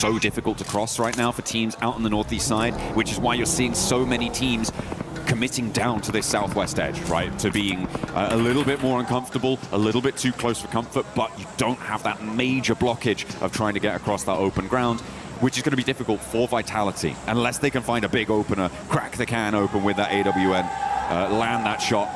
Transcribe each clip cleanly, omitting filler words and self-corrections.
so difficult to cross right now for teams out on the northeast side, which is why you're seeing so many teams committing down to this southwest edge, right? To being a little bit more uncomfortable, a little bit too close for comfort, but you don't have that major blockage of trying to get across that open ground, which is going to be difficult for Vitality, unless they can find a big opener, crack the can open with that AWN, land that shot,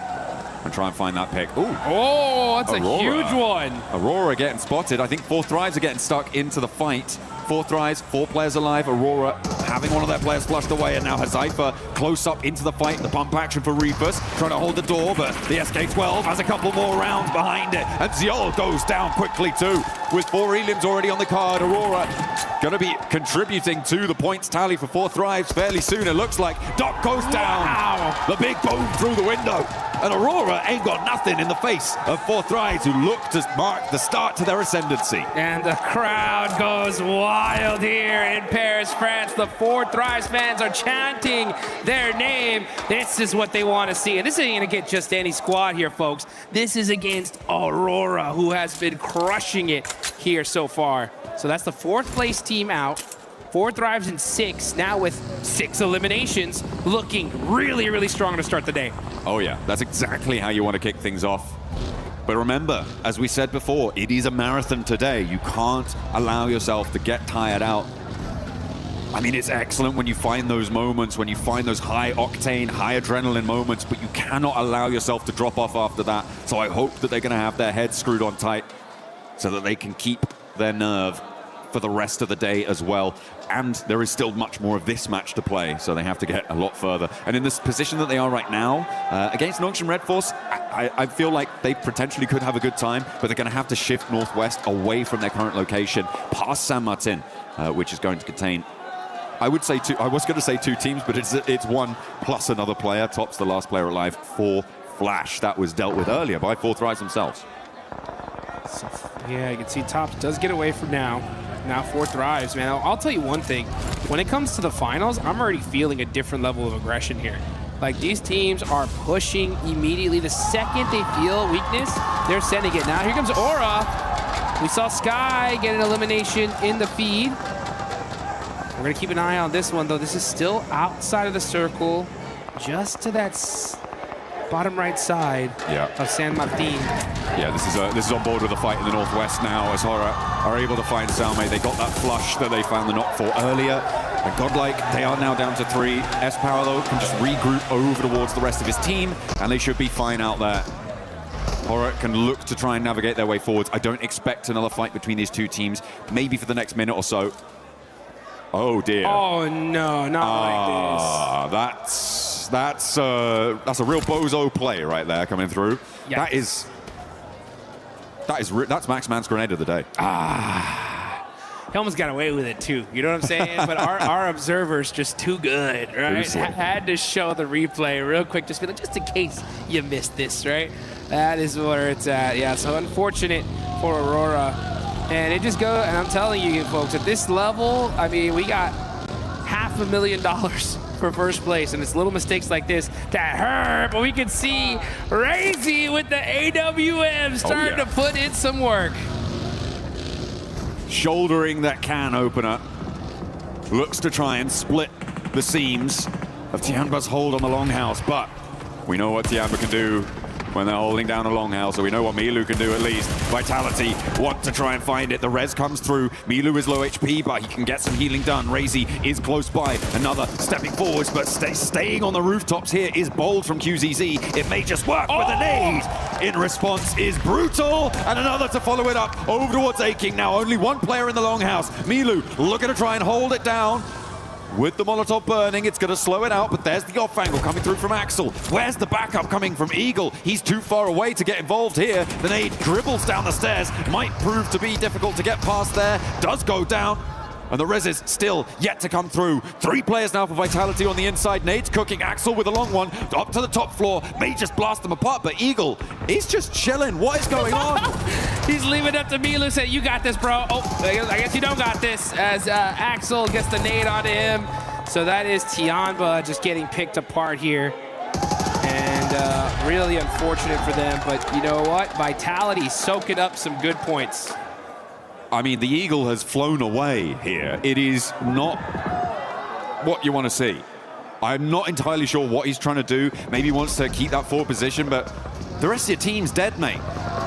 and try and find that pick. Ooh. Oh, that's Aurora. a huge one. Aurora getting spotted. I think 4 Thrives are getting stuck into the fight. 4 Thrives, 4 players alive. Aurora having one of their players flushed away, and now Hazaifa close up into the fight. The bump action for Reapers, trying to hold the door, but the SK-12 has a couple more rounds behind it. And Ziol goes down quickly too, with 4 elims already on the card. Aurora gonna be contributing to the points tally for 4 Thrives fairly soon, it looks like. Doc goes down. Wow. The big boom through the window. And Aurora ain't got nothing in the face of 4 Thrives, who look to mark the start to their ascendancy. And the crowd goes wild here in Paris, France. The 4 Thrives fans are chanting their name. This is what they want to see. And this ain't going to get just any squad here, folks. This is against Aurora, who has been crushing it here so far. So that's the 4th place team out. 4 Thrives in 6, now with 6 eliminations, looking really, really strong to start the day. Oh yeah, that's exactly how you want to kick things off. But remember, as we said before, it is a marathon today. You can't allow yourself to get tired out. I mean, it's excellent when you find those moments, when you find those high octane, high adrenaline moments, but you cannot allow yourself to drop off after that. So I hope that they're going to have their heads screwed on tight so that they can keep their nerve for the rest of the day as well. And there is still much more of this match to play, so they have to get a lot further. And in this position that they are right now, against Nongshim Red Force, I feel like they potentially could have a good time, but they're going to have to shift northwest away from their current location, past San Martin, which is going to contain, I would say two, I was going to say 2 teams, but it's 1 plus another player. Top's the last player alive for Flash. That was dealt with earlier by 4 Thrives themselves. So, yeah, you can see Tops does get away from now. Now 4 Thrives, man. I'll tell you one thing. When it comes to the finals, I'm already feeling a different level of aggression here. Like, these teams are pushing immediately. The second they feel weakness, they're sending it. Now here comes Aura. We saw Sky get an elimination in the feed. We're gonna keep an eye on this one, though. This is still outside of the circle, just to that bottom right side of San Martin. Yeah, this is on board with the fight in the northwest now, as Horror are able to find Salme. They got that flush that they found the knock for earlier. And Godlike, they are now down to 3. S-Power, though, can just regroup over towards the rest of his team, and they should be fine out there. Horror can look to try and navigate their way forwards. I don't expect another fight between these 2 teams, maybe for the next minute or so. Oh, dear. Oh, no, not like this. That's a real bozo play right there coming through. Yeah. That's Max Man's grenade of the day. He almost got away with it too. You know what I'm saying? But our observer's just too good, right? Had to show the replay real quick, just in case you missed this, right? That is where it's at. Yeah, so unfortunate for Aurora. And it just goes, and I'm telling you folks, at this level, I mean, we got $500,000 for first place, and it's little mistakes like this that hurt, but we can see Razy with the AWM starting to put in some work. Shouldering that can opener. Looks to try and split the seams of Tianba's hold on the longhouse, but we know what Tianba can do when they're holding down a longhouse, so we know what Milu can do at least. Vitality want to try and find it. The res comes through. Milu is low HP, but he can get some healing done. Razy is close by. Another stepping forwards, but staying on the rooftops here is bold from QZZ. It may just work with a nade. In response is Brutal, and another to follow it up over towards Aching. Now only 1 player in the longhouse. Milu looking to try and hold it down. With the Molotov burning, it's going to slow it out, but there's the off angle coming through from Axel. Where's the backup coming from Eagle? He's too far away to get involved here. The nade dribbles down the stairs. Might prove to be difficult to get past there. Does go down. And the res is still yet to come through. 3 players now for Vitality on the inside. Nade's cooking. Axel with a long one. Up to the top floor. May just blast them apart, but Eagle, he's just chilling. What is going on? He's leaving it up to Milu, saying, you got this, bro. Oh, I guess you don't got this, as Axel gets the nade onto him. So that is Tianba just getting picked apart here. And really unfortunate for them, but you know what? Vitality soaking up some good points. I mean, the Eagle has flown away here. It is not what you want to see. I'm not entirely sure what he's trying to do. Maybe he wants to keep that forward position, but the rest of your team's dead, mate.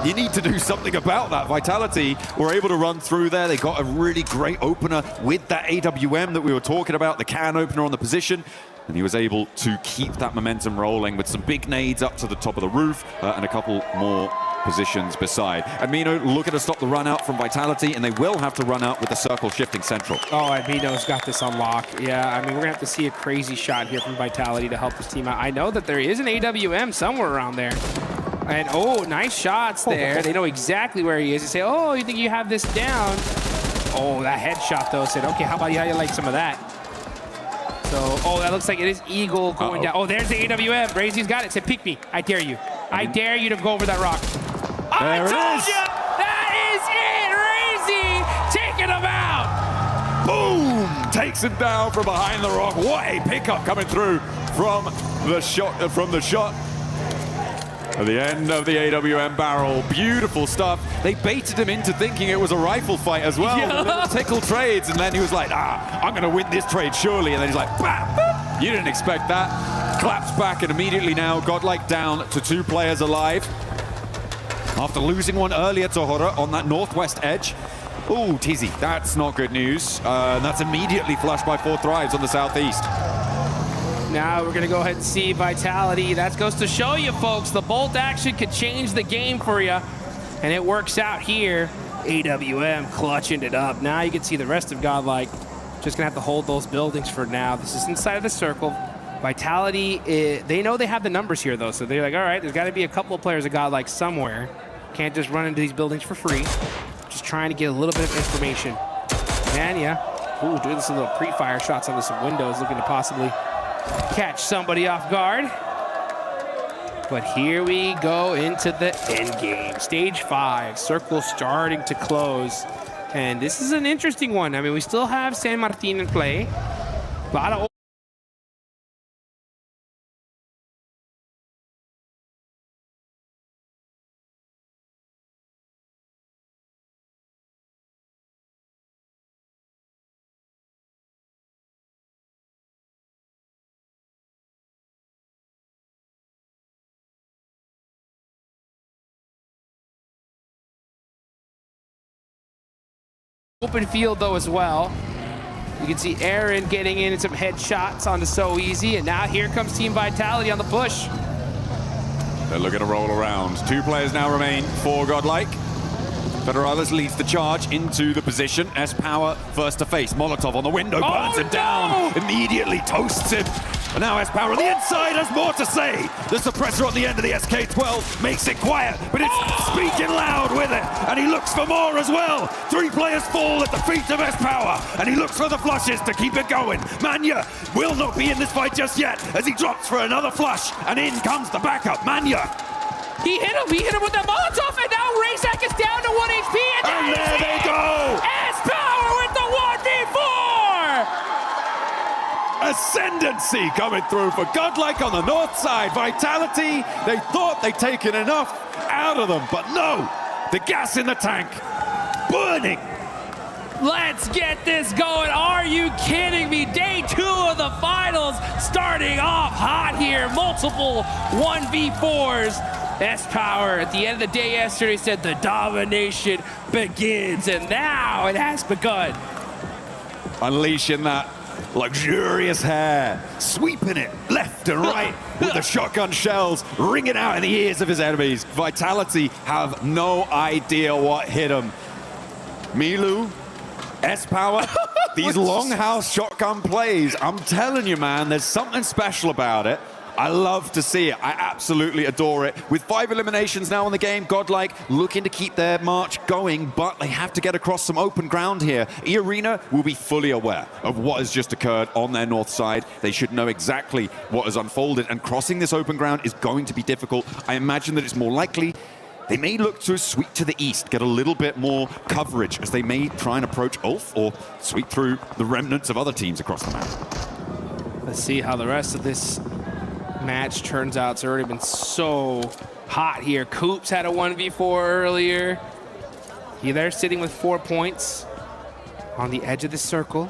You need to do something about that. Vitality were able to run through there. They got a really great opener with that AWM that we were talking about, the can opener on the position. And he was able to keep that momentum rolling with some big nades up to the top of the roof and a couple more positions beside. Amino looking to stop the run out from Vitality, and they will have to run out with the circle shifting central. Oh, Amino's got this on lock. Yeah, I mean, we're gonna have to see a crazy shot here from Vitality to help this team out. I know that there is an AWM somewhere around there. And oh, nice shots there. They know exactly where he is. They say, oh, you think you have this down? Oh, that headshot though said, okay, how about you like some of that? So, oh, that looks like it is Eagle going down. Oh, there's the AWM. Brazy's got it. Said, pick me. I dare you. I dare you to go over that rock. I told you! That is it! Brazy taking him out! Boom! Takes him down from behind the rock. What a pickup coming through from the shot. At the end of the AWM barrel. Beautiful stuff. They baited him into thinking it was a rifle fight as well. Yeah. Little tickle trades, and then he was like, I'm going to win this trade surely. And then he's like, bam! Boop. You didn't expect that. Claps back, and immediately now Godlike down to 2 players alive. After losing one earlier to Hora on that northwest edge. Ooh, Tizzy, that's not good news. And that's immediately flushed by 4 Thrives on the southeast. Now we're gonna go ahead and see Vitality. That goes to show you, folks, the bolt action could change the game for you. And it works out here. AWM clutching it up. Now you can see the rest of Godlike just gonna have to hold those buildings for now. This is inside of the circle. Vitality, they know they have the numbers here though, so they're like, all right, there's gotta be a couple of players of Godlike somewhere. Can't just run into these buildings for free. Just trying to get a little bit of information. And yeah, ooh, doing some little pre-fire shots onto some windows, looking to possibly catch somebody off guard. But here we go into the end game. Stage 5, circle starting to close. And this is an interesting one. I mean, we still have San Martin in play. A lot of open field though as well. You can see Aaron getting in some headshots onto So Easy, and now here comes Team Vitality on the push. They're looking to roll around. 2 players now remain for Godlike. Federalis leads the charge into the position. S-Power first to face. Molotov on the window, burns him down. Immediately toasts him. And now S-Power on the inside has more to say. The suppressor on the end of the SK-12 makes it quiet, but it's speaking loud with it. And he looks for more as well. 3 players fall at the feet of S-Power, and he looks for the flushes to keep it going. Manya will not be in this fight just yet as he drops for another flush, and in comes the backup. Manya. He hit him with the Molotov, and now Razak is down to 1 HP, And there they go! S-Power with the 1v4! Ascendancy coming through for Godlike on the north side. Vitality, they thought they'd taken enough out of them, but no, the gas in the tank, burning. Let's get this going. Are you kidding me? Day 2 of the finals starting off hot here. Multiple 1v4s. S-Power at the end of the day yesterday said the domination begins, and now it has begun. Unleashing that luxurious hair, sweeping it left and right with the shotgun shells ringing out in the ears of his enemies. Vitality have no idea what hit him. Milu, S-Power, these longhouse shotgun plays, I'm telling you, man, there's something special about it. I love to see it. I absolutely adore it. With 5 eliminations now in the game, Godlike looking to keep their march going, but they have to get across some open ground here. E-Arena will be fully aware of what has just occurred on their north side. They should know exactly what has unfolded, and crossing this open ground is going to be difficult. I imagine that it's more likely they may look to sweep to the east, get a little bit more coverage as they may try and approach Ulf or sweep through the remnants of other teams across the map. Let's see how the rest of this match turns out. It's already been so hot here. Coops had a 1v4 earlier. They're sitting with 4 points on the edge of the circle.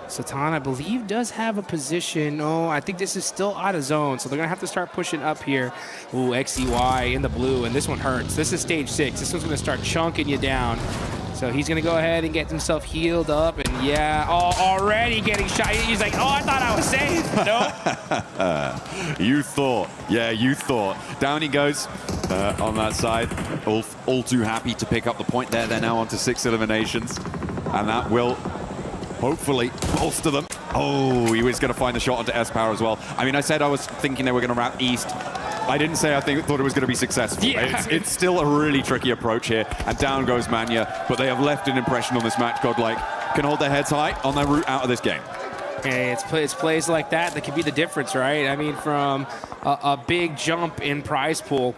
Satan, I believe, does have a position. Oh, I think this is still out of zone, so they're going to have to start pushing up here. Ooh, XEY in the blue, and this one hurts. This is stage 6. This one's going to start chunking you down. So he's going to go ahead and get himself healed up, and yeah, already getting shot. He's like, oh, I thought I was safe. Nope. You thought. Yeah, you thought. Down he goes on that side. All too happy to pick up the point there. They're now on to 6 eliminations, and that will hopefully bolster them. Oh, he was going to find the shot onto S-Power as well. I mean, I said I was thinking they were going to wrap East. I didn't say thought it was going to be successful. Yeah. It's still a really tricky approach here. And down goes Manya, but they have left an impression on this match. Godlike can hold their heads high on their route out of this game. Hey, it's plays like that that could be the difference, right? I mean, from a big jump in prize pool.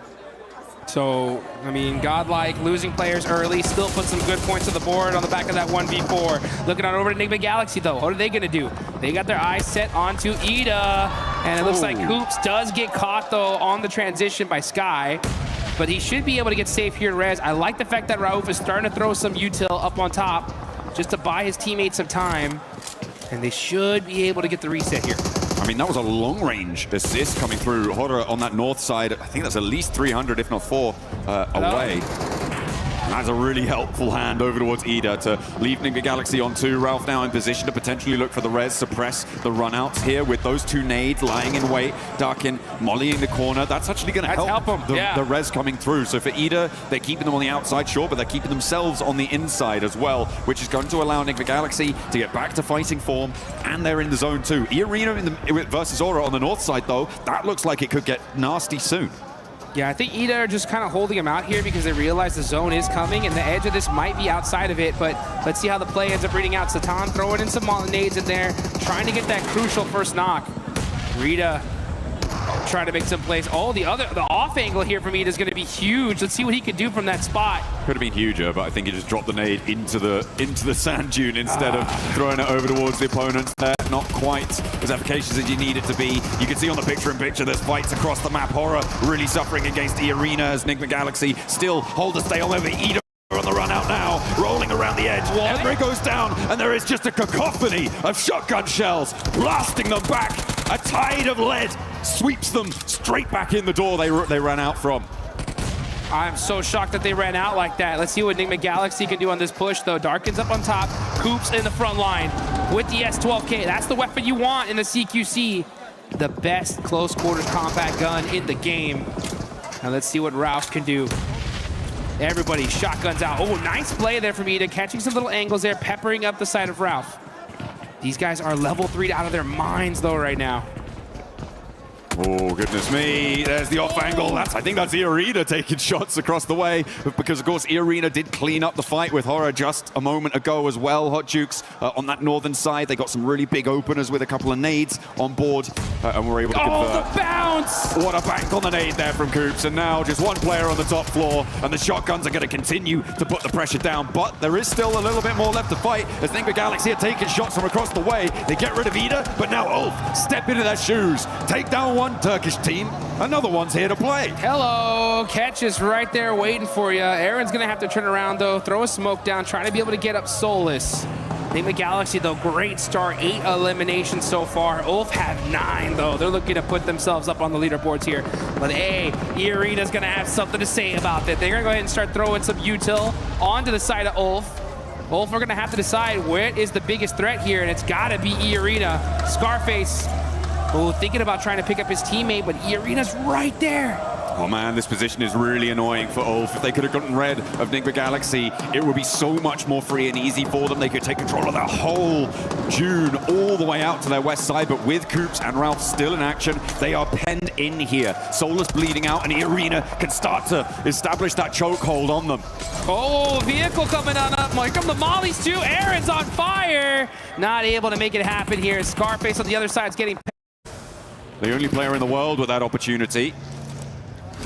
So, I mean, Godlike losing players early, still put some good points on the board on the back of that 1v4. Looking on over to Enigma Galaxy, though. What are they going to do? They got their eyes set onto Ida. And it looks like Hoops does get caught, though, on the transition by Sky. But he should be able to get safe here in res. I like the fact that Rauf is starting to throw some util up on top just to buy his teammates some time. And they should be able to get the reset here. I mean, that was a long-range assist coming through. Hodder on that north side, I think that's at least 300, if not 4, away. And that's a really helpful hand over towards Ida to leave Enigma Galaxy on 2. Ralph now in position to potentially look for the res, suppress the runouts here with those 2 nades lying in wait. Darkin mollying the corner. That's actually going to help them. The res coming through. So for Ida, they're keeping them on the outside, sure, but they're keeping themselves on the inside as well, which is going to allow Enigma Galaxy to get back to fighting form, and they're in the zone too. E-Arena versus Aura on the north side, though, that looks like it could get nasty soon. Yeah, I think Ida are just kind of holding him out here because they realize the zone is coming and the edge of this might be outside of it, but let's see how the play ends up reading out. Satan throwing in some nades in there, trying to get that crucial first knock. Rita trying to make some plays. Oh, the off angle here from Ida is going to be huge. Let's see what he can do from that spot. Could have been huger, but I think he just dropped the nade into the sand dune instead of throwing it over towards the opponents there. Not quite as efficacious as you need it to be. You can see on the picture-in-picture there's fights across the map. Horror really suffering against E-Arena as Enigma Galaxy still hold to stay on over. Ida on the run out now, rolling around the edge. Emre goes down, and there is just a cacophony of shotgun shells blasting them back. A tide of lead sweeps them straight back in the door they ran out from. I'm so shocked that they ran out like that. Let's see what Enigma Galaxy can do on this push, though. Darkin's up on top, Coops in the front line with the S12K. That's the weapon you want in the CQC. The best close quarters combat gun in the game. Now let's see what Ralph can do. Everybody shotguns out. Oh, nice play there from Ida, catching some little angles there, peppering up the side of Ralph. These guys are level 3'd out of their minds, though, right now. Oh, goodness me. There's the off angle. I think that's E-Arena taking shots across the way, because, of course, E-Arena did clean up the fight with Horror just a moment ago as well. Hot Jukes on that northern side. They got some really big openers with a couple of nades on board, and were able to convert. Oh, the bounce! What a bank on the nade there from Coops. And now just one player on the top floor, and the shotguns are going to continue to put the pressure down. But there is still a little bit more left to fight, as Enigma Galaxy are taking shots from across the way. They get rid of Ida, but now Ulf step into their shoes. Take down one Turkish team. Another one's here to play. Hello, Catch is right there waiting for you. Aaron's gonna have to turn around though, throw a smoke down, trying to be able to get up Soulless. Enigma Galaxy though, great start, 8 eliminations so far. Ulf have 9 though. They're looking to put themselves up on the leaderboards here. But hey, E-Arena's gonna have something to say about that. They're gonna go ahead and start throwing some util onto the side of Ulf. Ulf are gonna have to decide where is the biggest threat here, and it's gotta be E-Arena. Scarface, thinking about trying to pick up his teammate, but E-Arena's right there. Oh man, this position is really annoying for Ulf. If they could have gotten rid of Enigma Galaxy, it would be so much more free and easy for them. They could take control of that whole Dune all the way out to their west side, but with Coops and Ralph still in action, they are penned in here. Soulless bleeding out, and E-Arena can start to establish that chokehold on them. Oh, vehicle coming on up. Here come the mollies too. Aaron's on fire. Not able to make it happen here. Scarface on the other side is getting... The only player in the world with that opportunity.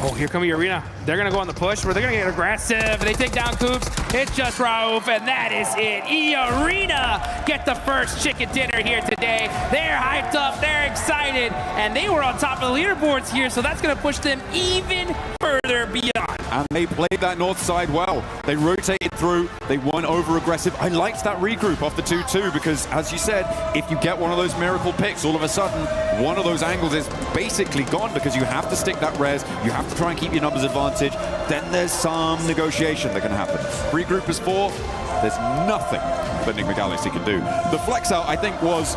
Oh, here come E-Arena. They're going to go on the push, where they're going to get aggressive. They take down Coops. It's just Rauf, and that is it. E-Arena get the first chicken dinner here today. They're hyped up. They're excited. And they were on top of the leaderboards here, so that's going to push them even further beyond. and they played that north side well. They rotated through, they weren't over-aggressive. I liked that regroup off the 2-2 because, as you said, if you get one of those miracle picks, all of a sudden, one of those angles is basically gone because you have to stick that res, you have to try and keep your numbers advantage, then there's some negotiation that can happen. Regroup is 4, there's nothing that Nick McGalaxy can do. The flex out, I think, was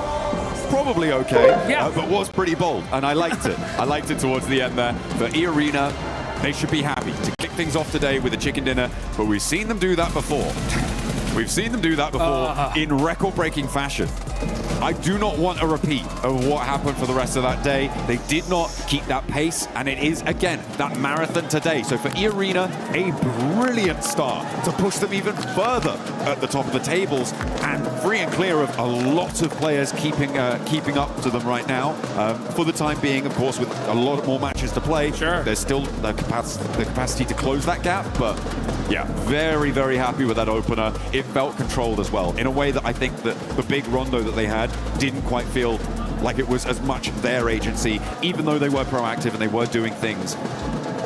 probably okay, but was pretty bold, and I liked it. I liked it towards the end there. For E-Arena, they should be happy to kick things off today with a chicken dinner, but we've seen them do that before. We've seen them do that before in record-breaking fashion. I do not want a repeat of what happened for the rest of that day. They did not keep that pace, and it is, again, that marathon today. So for E-Arena, a brilliant start to push them even further at the top of the tables, and free and clear of a lot of players keeping up to them right now. For the time being, of course, with a lot more matches to play, there's still the capacity to close that gap, but yeah, very, very happy with that opener. It felt controlled as well, in a way that I think that the big rondo that they had didn't quite feel like it was as much their agency, even though they were proactive and they were doing things.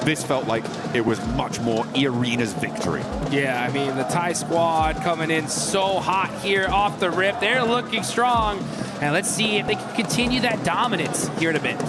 This felt like it was much more E-Arena's victory. Yeah, I mean, the Thai squad coming in so hot here off the rip. They're looking strong. And let's see if they can continue that dominance here in a bit.